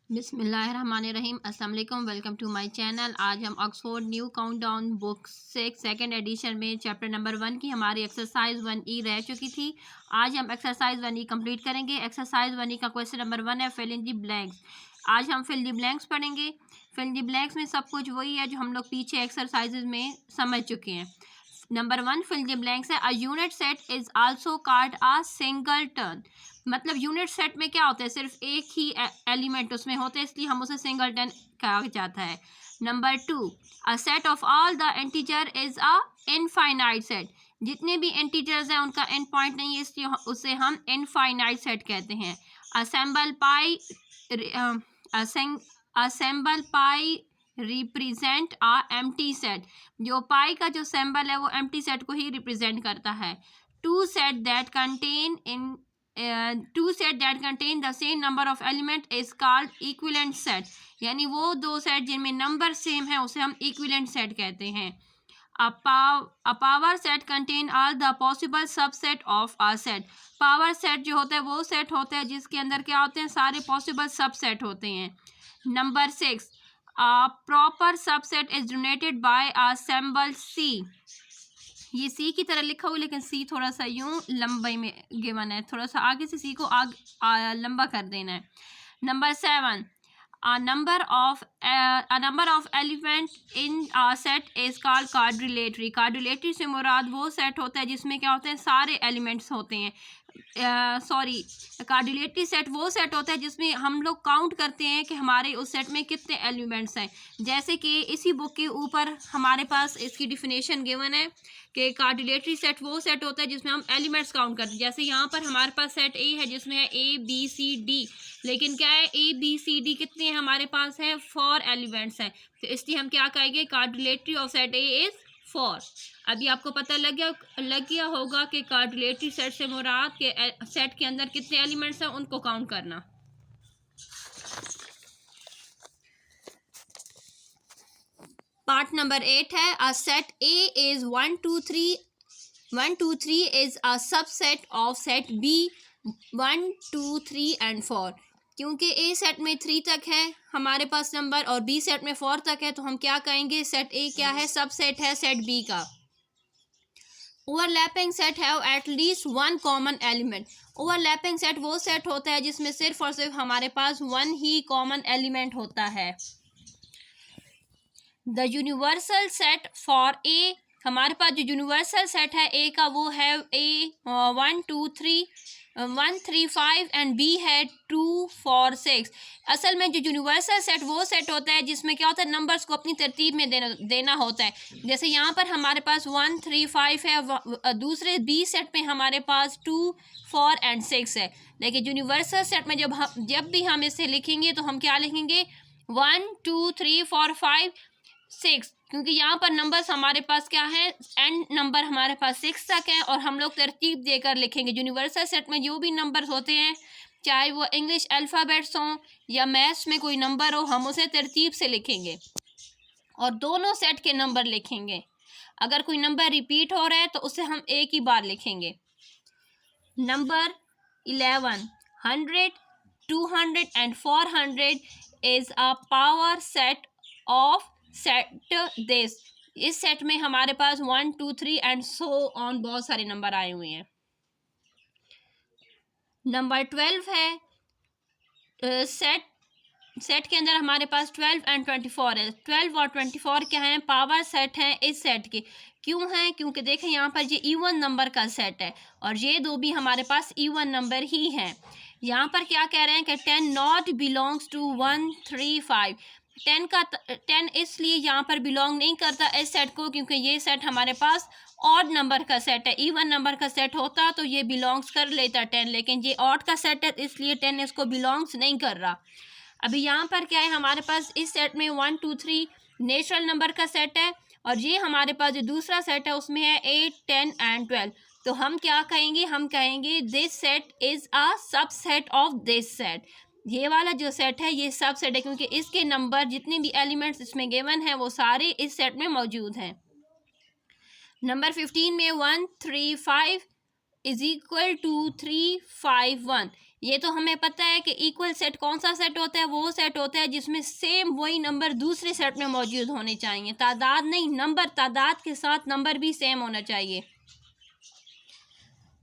बिस्मिल्लाहिर्रहमानिर्रहीम। अस्सलाम वालेकुम। Welcome to my channel. आज हम Oxford new countdown book 6 second edition में चैप्टर नंबर 1 की हमारी एक्सरसाइज 1E रह चुकी थी। आज हम एक्सरसाइज 1E कंप्लीट करेंगे। एक्सरसाइज 1E का क्वेश्चन नंबर 1 है फिल इन दी ब्लैंक्स। आज हम फिल दी ब्लैंक्स पढ़ेंगे। फिल दी ब्लैंक्स में सब कुछ वही है जो हम लोग पीछे एक्सरसाइजेज में समझ चुके हैं। नंबर 1 फिल द ब्लैंक्स है। A unit set is also called a singleton. मतलब यूनिट सेट में क्या होता है, सिर्फ एक ही एलिमेंट उसमें होते हैं, इसलिए हम उसे सिंगलटन कहा जाता है। Number 2, a set of all the integer is a infinite set. जितने भी इंटीजर्स हैं उनका एंड पॉइंट नहीं है, इसलिए उसे हम इनफाइनाइट सेट कहते हैं। असेंबल पाई असेंबल पाई रिप्रेजेंट आ एम्प्टी सेट। जो पाई का जो सिंबल है वो एम्प्टी सेट को ही रिप्रेजेंट करता है। Two set that contain the same number of element is called equivalent set. यानी वो दो सेट जिनमें नंबर सेम है उसे हम इक्विवेलेंट सेट कहते हैं। A power set contain all the possible subset of a set। Power set जो होता है वो सेट होता है जिसके अंदर क्या होते हैं, सारे पॉसिबल सबसेट होते हैं। Number 6, a proper subset is denoted by a symbol C। ये सी की तरह लिखा हुआ लेकिन सी थोड़ा सा यूं लंबाई में गिवन है, थोड़ा सा आगे से सी को लंबा कर देना है। Number 7, a number of element in a set is called quadrilateral। quadrilateral से मुराद वो सेट होता है जिसमें क्या होते हैं, सारे एलिमेंट्स होते हैं। क्वाड्रिलेटरल सेट वो सेट होता है जिसमें हम लोग काउंट करते हैं कि हमारे उस सेट में कितने एलिमेंट्स हैं। जैसे कि इसी बुक के ऊपर हमारे पास इसकी डिफिनेशन गिवन है कि क्वाड्रिलेटरल सेट वो सेट होता है जिसमें हम एलिमेंट्स काउंट करते हैं। जैसे यहाँ पर हमारे पास सेट ए है जिसमें है ABCD, लेकिन क्या है ABCD कितने हैं, हमारे पास है 4 एलिमेंट्स हैं, तो इसलिए हम क्या कहेंगे, quadrilateral of set A is 4। अभी आपको पता लग गया होगा कि क्वाड्रिलेटरल सेट से मुराद के सेट के अंदर कितने एलिमेंट्स हैं उनको काउंट करना। पार्ट नंबर 8 है। A set A is 1 2 3 is a subset of set B 1 2 3 and 4। क्योंकि ए सेट में 3 तक है हमारे पास नंबर और बी सेट में 4 तक है, तो हम क्या कहेंगे, सेट ए क्या है, सबसेट है सेट बी का। Overlapping set have at least 1 common element. Overlapping set वो सेट होता है जिसमें सिर्फ और सिर्फ हमारे पास 1 ही कॉमन एलिमेंट होता है। The universal set for a, हमारे पास जो यूनिवर्सल सेट है ए का वो है ए 1 2 3 1 3 5 एंड बी है 2 4 6। असल में जो यूनिवर्सल सेट वो सेट होता है जिसमें क्या होता है, नंबर्स को अपनी तरतीब में देना होता है। जैसे यहाँ पर हमारे पास 1 3 5 है, दूसरे बी सेट में हमारे पास 2 4 एंड 6 है। लेकिन यूनिवर्सल सेट में जब भी हम इसे लिखेंगे तो हम क्या लिखेंगे, 1 2 3 4 5 6, क्योंकि यहाँ पर नंबर्स हमारे पास क्या है, एंड नंबर हमारे पास 6 तक है और हम लोग तरतीब देकर लिखेंगे। यूनिवर्सल सेट में जो भी नंबर्स होते हैं, चाहे वो इंग्लिश अल्फ़ाबेट्स हों या मैथ्स में कोई नंबर हो, हम उसे तरतीब से लिखेंगे और दोनों सेट के नंबर लिखेंगे। अगर कोई नंबर रिपीट हो रहा है तो उसे हम एक ही बार लिखेंगे। Number 11, 100 200 and 400 is a power set of set this. इस सेट में हमारे पास 1 2 3 एंड सो ऑन बहुत सारे नंबर आए हुए हैं। नंबर 12 है, सेट के अंदर हमारे पास 12 एंड 24 है। 12 और 24 क्या है, पावर सेट है इस सेट के। क्यों है, क्योंकि देखें यहाँ पर ये इवन नंबर का सेट है और ये दो भी हमारे पास इवन नंबर ही हैं। यहाँ पर क्या कह रहे हैं कि 10 नॉट बिलोंग्स टू 1 3 5। 10 इसलिए यहाँ पर बिलोंग नहीं करता इस सेट को क्योंकि ये सेट हमारे पास ऑड नंबर का सेट है। इवन नंबर का सेट होता तो ये बिलोंग्स कर लेता 10, लेकिन ये ऑड का सेट है इसलिए 10 इसको बिलोंग्स नहीं कर रहा। अभी यहाँ पर क्या है, हमारे पास इस सेट में 1 2 3 नेचुरल नंबर का सेट है और ये हमारे पास जो दूसरा सेट है उसमें है 8 10 एंड 12। तो हम क्या कहेंगे, हम कहेंगे this set is a subset of this set. ये वाला जो सेट है ये सबसेट है क्योंकि इसके नंबर जितने भी एलिमेंट्स इसमें गिवन है वो सारे इस सेट में मौजूद हैं। नंबर 15 में 1 3 5 इज इक्वल टू 3 5 1। ये तो हमें पता है कि इक्वल सेट कौन सा सेट होता है, वो सेट होता है जिसमें सेम वही नंबर दूसरे सेट में मौजूद होने चाहिए। तादाद नहीं, नंबर, तादाद के साथ नंबर भी सेम होना चाहिए।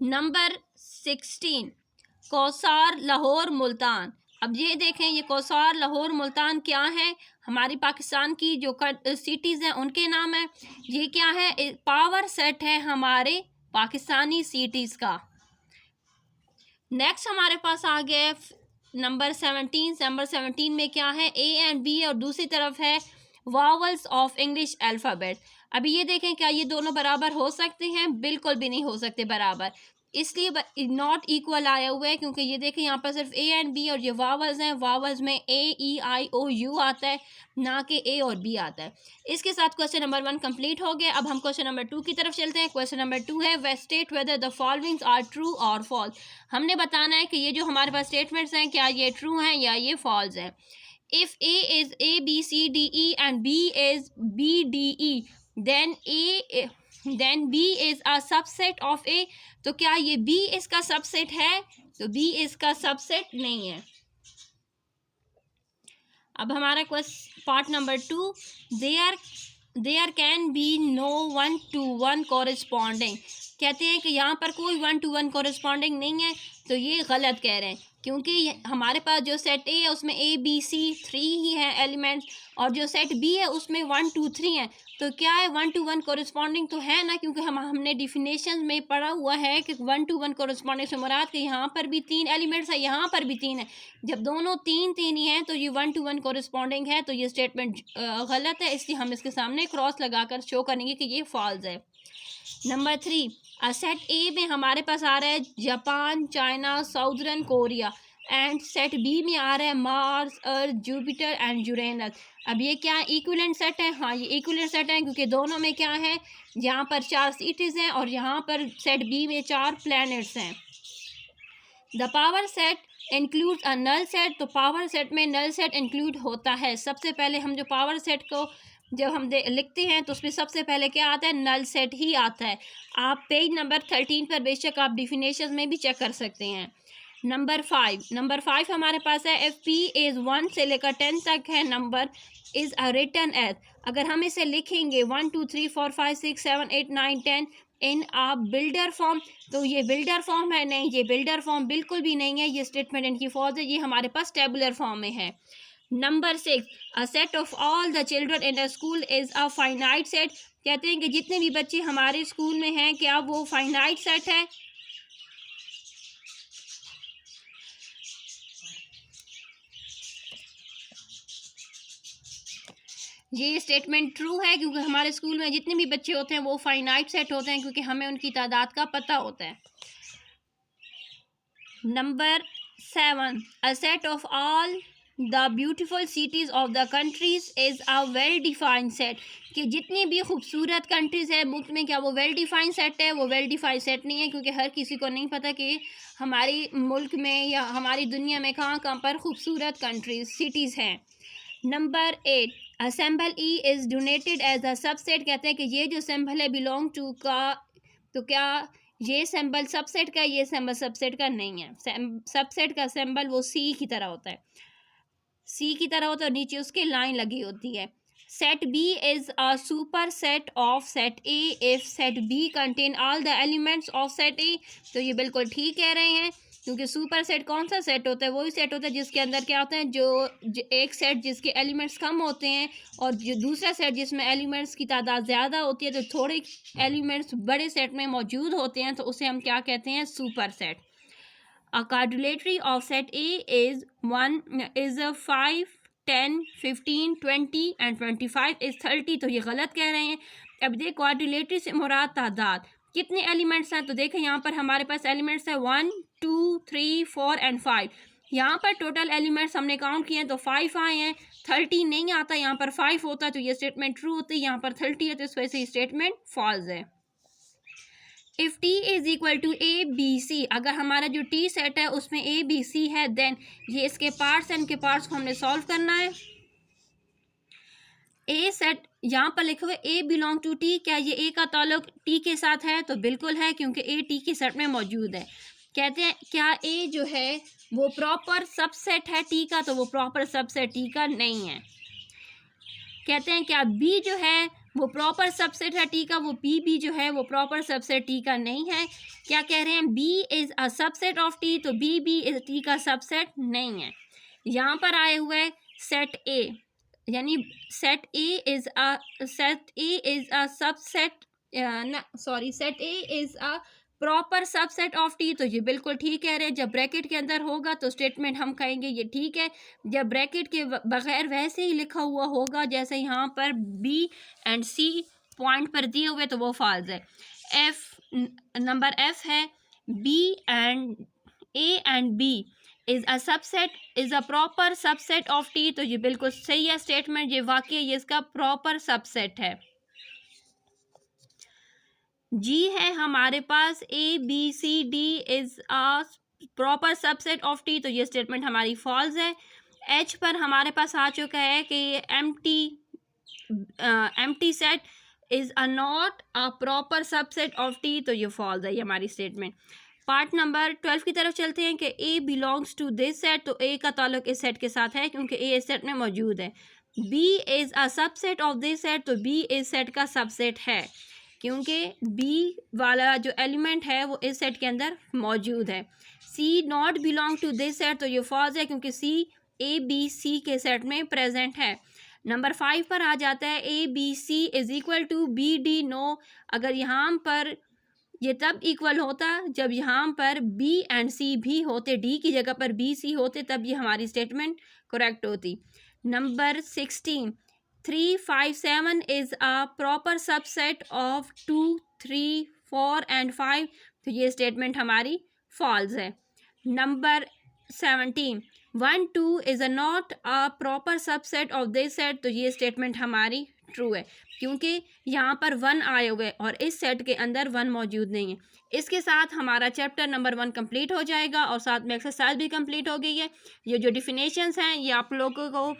नंबर 16, कौसार, लाहौर, मुल्तान। अब ये देखें, ये कौसार, लाहौर, मुल्तान क्या है? हमारी पाकिस्तान की जो सिटीज़ हैं उनके नाम है। ये क्या है? पावर सेट है हमारे पाकिस्तानी सिटीज़ का। नेक्स्ट हमारे पास आ गया नंबर 17। नंबर 17 में क्या है? ए एंड बी, और दूसरी तरफ है वावल्स ऑफ इंग्लिश अल्फ़ाबेट। अभी ये देखें, क्या ये दोनों बराबर हो सकते हैं? बिल्कुल भी नहीं हो सकते बराबर, इसलिए नॉट इक्वल आया हुआ है, क्योंकि ये देखें यहाँ पर सिर्फ ए एंड बी और ये वावल्स हैं। वावल्स में ए ई आई ओ यू आता है, ना कि ए और बी आता है। इसके साथ क्वेश्चन नंबर 1 कंप्लीट हो गया। अब हम क्वेश्चन नंबर 2 की तरफ चलते हैं। क्वेश्चन नंबर 2 है, वे state whether the followings are true और फॉल्स। हमने बताना है कि ये जो हमारे पास स्टेटमेंट्स हैं, क्या ये ट्रू हैं या ये फॉल्स हैं। If A is A B C D E and B is B D E, then B is a subset of A. तो क्या ये बी इसका सबसेट है? तो बी इसका सबसेट नहीं है। अब हमारा question part number 2, there can be no 1-to-1 corresponding. कहते हैं कि यहाँ पर कोई 1-to-1 कॉरेस्पॉन्डिंग नहीं है। तो ये गलत कह रहे हैं, क्योंकि हमारे पास जो सेट ए है उसमें ए बी सी 3 ही हैं एलिमेंट्स, और जो सेट बी है उसमें 1 2 3 हैं। तो क्या है? 1-to-1 कॉरेस्पॉन्डिंग तो है ना, क्योंकि हमने डिफिनेशन में पढ़ा हुआ है कि 1-to-1 कॉरेस्पॉन्डिंग से मुराद कि यहाँ पर भी 3 एलिमेंट्स है, यहाँ पर भी 3 है। जब दोनों 3-3 ही हैं तो ये 1-to-1 कॉरेस्पॉन्डिंग है। तो ये स्टेटमेंट गलत है, इसलिए हम इसके सामने क्रॉस लगाकर शो करेंगे कि ये फॉल्स है। नंबर 3, सेट ए में हमारे पास आ रहा है Japan, China, southern Korea, and set B में आ रहा है Mars, Earth, Jupiter and Uranus. अब ये क्या इक्विवेलेंट सेट है? हाँ, ये इक्विवेलेंट सेट है, क्योंकि दोनों में क्या है, यहाँ पर 4 सिटीज़ हैं और यहाँ पर सेट बी में 4 प्लैनेट्स हैं। The power set include a null set. तो पावर सेट में नल सेट इंक्लूड होता है। सबसे पहले हम जो पावर सेट को जब हम लिखते हैं तो उसमें सबसे पहले क्या आता है? नल सेट ही आता है। आप पेज नंबर 13 पर बेशक आप डिफिनेशन में भी चेक कर सकते हैं। नंबर 5 हमारे पास है, एफ पी इज़ 1 से लेकर 10 तक है number, is a written as. अगर हम इसे लिखेंगे 1 2 3 4 5 6 7 8 9 10 इन आ बिल्डर फॉर्म, तो ये बिल्डर फॉर्म है? नहीं, ये बिल्डर फॉर्म बिल्कुल भी नहीं है। ये स्टेटमेंट इनकी फॉल्स है, ये हमारे पास टेबुलर फॉर्म में है। Number 6, a set of all the children in a school is a finite set. कहते हैं कि जितने भी बच्चे हमारे स्कूल में हैं, क्या वो फाइनाइट सेट है? ये स्टेटमेंट ट्रू है, क्योंकि हमारे स्कूल में जितने भी बच्चे होते हैं वो फाइनाइट सेट होते हैं, क्योंकि हमें उनकी तादाद का पता होता है। Number 7, a set of all the beautiful cities of the countries is a well defined set. कि जितनी भी खूबसूरत कंट्रीज़ है मुल्क में, क्या वो वेल डिफाइंड सेट है? वो वेल डिफाइंड सेट नहीं है, क्योंकि हर किसी को नहीं पता कि हमारी मुल्क में या हमारी दुनिया में कहाँ कहाँ पर खूबसूरत कंट्रीज सिटीज़ हैं। Number 8, a symbol E is donated as a subset. कहते हैं कि ये जो सिंबल है बिलोंग टू का, तो क्या ये सिंबल सबसेट का? ये सिंबल सबसेट का नहीं है। सबसेट का सिंबल वो सी की तरह होता है, सी की तरह होता है, नीचे उसके लाइन लगी होती है। Set B is a super set of set A if set B contain all the elements of set A. तो ये बिल्कुल ठीक कह रहे हैं, क्योंकि सुपर सेट कौन सा सेट होता है? वही सेट होता है जिसके अंदर क्या होता है, जो एक सेट जिसके एलिमेंट्स कम होते हैं और जो दूसरा सेट जिसमें एलिमेंट्स की तादाद ज़्यादा होती है, तो थोड़े एलिमेंट्स बड़े सेट में मौजूद होते हैं, तो उसे हम क्या कहते हैं? Super set. A quadrilateral of set A is 5, 10, 15, 20 and 25 is 30। तो ये गलत कह रहे हैं। अब देख, क्वाड्रिलेटरी से मुराद तादाद कितने एलिमेंट्स हैं? तो देखें यहाँ पर हमारे पास एलिमेंट्स है 1 2 3 4 and 5। यहाँ पर टोटल एलिमेंट्स हमने काउंट किए हैं तो 5 आए हैं। 30 नहीं आता, यहाँ पर 5 होता है, तो ये स्टेटमेंट ट्रू होती है। यहाँ पर 30 है, तो इस वजह से स्टेटमेंट फॉल्स है। If T is equal to A B C, अगर हमारा जो टी सेट है उसमें ए बी सी है, देन ये इसके पार्ट्स हैं, इनके पार्ट्स को हमने सॉल्व करना है। ए सेट यहाँ पर लिखे हुए ए बिलोंग टू टी, क्या ये ए का ताल्लुक टी के साथ है? तो बिल्कुल है, क्योंकि ए टी के सेट में मौजूद है। कहते हैं क्या ए जो है वो प्रॉपर सबसेट है टी का, तो वो प्रॉपर सबसेट टी का नहीं है। कहते हैं क्या बी जो है वो प्रॉपर सबसेट है टी का, वो बी जो है वो प्रॉपर सबसेट टी का नहीं है। क्या कह रहे हैं, B is a subset of T, तो बी इज टी का सबसेट नहीं है। यहाँ पर आए हुए सेट ए, यानी set A is a subset, sorry, set A is a proper subset of T, तो ये बिल्कुल ठीक कह रहे हैं। जब ब्रैकेट के अंदर होगा तो स्टेटमेंट हम कहेंगे ये ठीक है। जब ब्रैकेट के बगैर वैसे ही लिखा हुआ होगा जैसे यहाँ पर बी एंड सी पॉइंट पर दिए हुए, तो वो फॉल्स है। नंबर एफ है B and A and B is a subset, is a proper subset of T, तो ये बिल्कुल सही है स्टेटमेंट, ये वाकई ये इसका प्रॉपर सबसेट है। जी है हमारे पास A B C D is a proper subset of T, तो ये स्टेटमेंट हमारी फॉल्स है। एच पर हमारे पास आ चुका है कि empty set is a not a proper subset of T, तो ये फॉल्स है, ये हमारी स्टेटमेंट। पार्ट नंबर 12 की तरफ चलते हैं कि ए बिलोंग्स टू दिस सेट, तो ए का ताल्लुक इस सेट के साथ है क्योंकि ए इस सेट में मौजूद है। B is a subset of this set, तो बी इस सेट का सबसेट है क्योंकि बी वाला जो एलिमेंट है वो इस सेट के अंदर मौजूद है। C not belong to this set, तो ये फॉल्स है क्योंकि सी ए बी सी के सेट में प्रेजेंट है। नंबर 5 पर आ जाता है A B C is equal to B D no, अगर यहाँ पर ये तब इक्वल होता जब यहाँ पर बी एंड सी भी होते, डी की जगह पर बी सी होते, तब ये हमारी स्टेटमेंट करेक्ट होती। Number 16 3 5 7 is a proper subset of 2 3 4 and 5, तो ये स्टेटमेंट हमारी फॉल्स है। Number 17 1 2 is a not a proper subset of this set, तो ये स्टेटमेंट हमारी ट्रू है क्योंकि यहाँ पर 1 आए हुए और इस सेट के अंदर 1 मौजूद नहीं है। इसके साथ हमारा चैप्टर नंबर 1 कंप्लीट हो जाएगा और साथ में एक्सरसाइज भी कंप्लीट हो गई है। ये जो डिफिनेशंस हैं ये आप लोगों को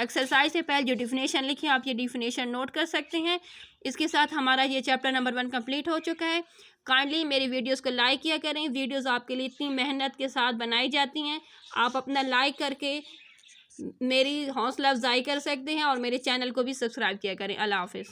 एक्सरसाइज से पहले जो डिफिनेशन लिखी है आप ये डिफिनेशन नोट कर सकते हैं। इसके साथ हमारा ये चैप्टर नंबर 1 कंप्लीट हो चुका है। काइंडली मेरी वीडियोस को लाइक किया करें, वीडियोस आपके लिए इतनी मेहनत के साथ बनाई जाती हैं, आप अपना लाइक करके मेरी हौसला अफजाई कर सकते हैं और मेरे चैनल को भी सब्सक्राइब किया करें। अल्लाह हाफिज़।